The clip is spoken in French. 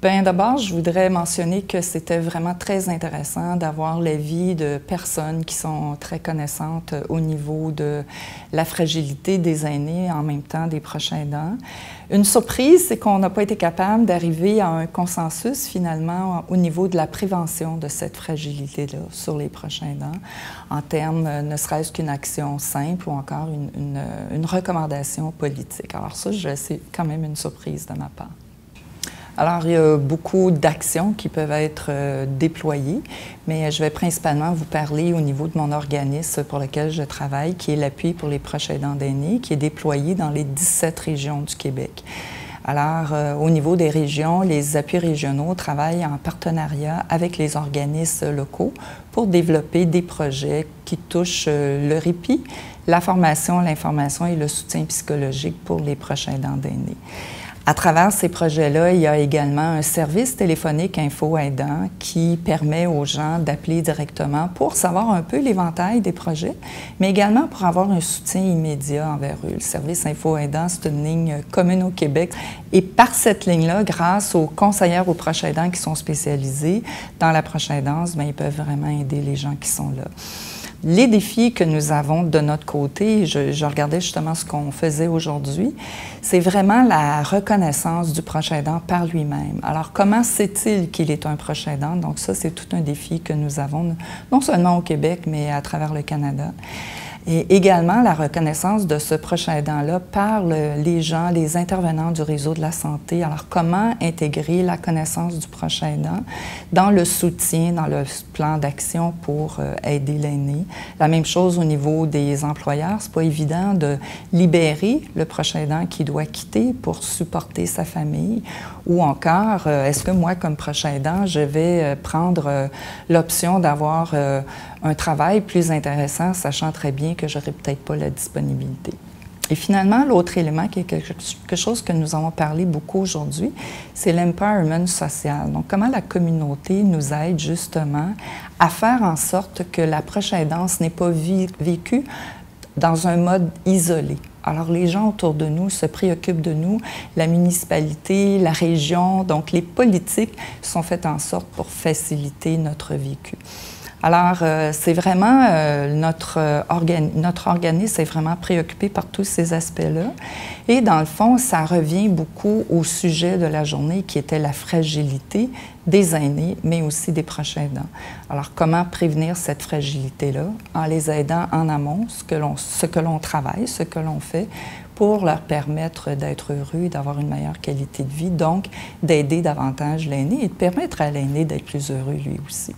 Bien, d'abord, je voudrais mentionner que c'était vraiment très intéressant d'avoir l'avis de personnes qui sont très connaissantes au niveau de la fragilité des aînés, en même temps des proches aidants. Une surprise, c'est qu'on n'a pas été capable d'arriver à un consensus, finalement, au niveau de la prévention de cette fragilité-là sur les proches aidants, en termes ne serait-ce qu'une action simple ou encore une recommandation politique. Alors ça, c'est quand même une surprise de ma part. Alors, il y a beaucoup d'actions qui peuvent être déployées, mais je vais principalement vous parler au niveau de mon organisme pour lequel je travaille, qui est l'appui pour les proches aidants d'aînés, qui est déployé dans les 17 régions du Québec. Alors, au niveau des régions, les appuis régionaux travaillent en partenariat avec les organismes locaux pour développer des projets qui touchent le répit, la formation, l'information et le soutien psychologique pour les proches aidants d'aînés. À travers ces projets-là, il y a également un service téléphonique info-aidant qui permet aux gens d'appeler directement pour savoir un peu l'éventail des projets, mais également pour avoir un soutien immédiat envers eux. Le service info-aidant, c'est une ligne commune au Québec. Et par cette ligne-là, grâce aux conseillères aux proches aidants qui sont spécialisés dans la proche aidance, bien, ils peuvent vraiment aider les gens qui sont là. Les défis que nous avons de notre côté, je regardais justement ce qu'on faisait aujourd'hui, c'est vraiment la reconnaissance du proche aidant par lui-même. Alors, comment sait-il qu'il est un proche aidant? Donc ça, c'est tout un défi que nous avons, non seulement au Québec, mais à travers le Canada. Et également la reconnaissance de ce proche aidant-là par les gens, les intervenants du réseau de la santé. Alors, comment intégrer la connaissance du proche aidant dans le soutien, dans le plan d'action pour aider l'aîné? La même chose au niveau des employeurs. C'est pas évident de libérer le proche aidant qui doit quitter pour supporter sa famille. Ou encore, est-ce que moi, comme proche aidant, je vais prendre l'option d'avoir un travail plus intéressant, sachant très bien que je n'aurai peut-être pas la disponibilité. Et finalement, l'autre élément qui est quelque chose que nous avons parlé beaucoup aujourd'hui, c'est l'empowerment social. Donc, comment la communauté nous aide justement à faire en sorte que la proche aidance n'est pas vécue dans un mode isolé. Alors, les gens autour de nous se préoccupent de nous, la municipalité, la région, donc les politiques sont faites en sorte pour faciliter notre vécu. Alors, c'est vraiment notre organisme est vraiment préoccupé par tous ces aspects-là. Et dans le fond, ça revient beaucoup au sujet de la journée qui était la fragilité des aînés, mais aussi des proches aidants. Alors, comment prévenir cette fragilité-là en les aidant en amont, ce que l'on travaille, ce que l'on fait, pour leur permettre d'être heureux, d'avoir une meilleure qualité de vie, donc d'aider davantage l'aîné et de permettre à l'aîné d'être plus heureux lui aussi.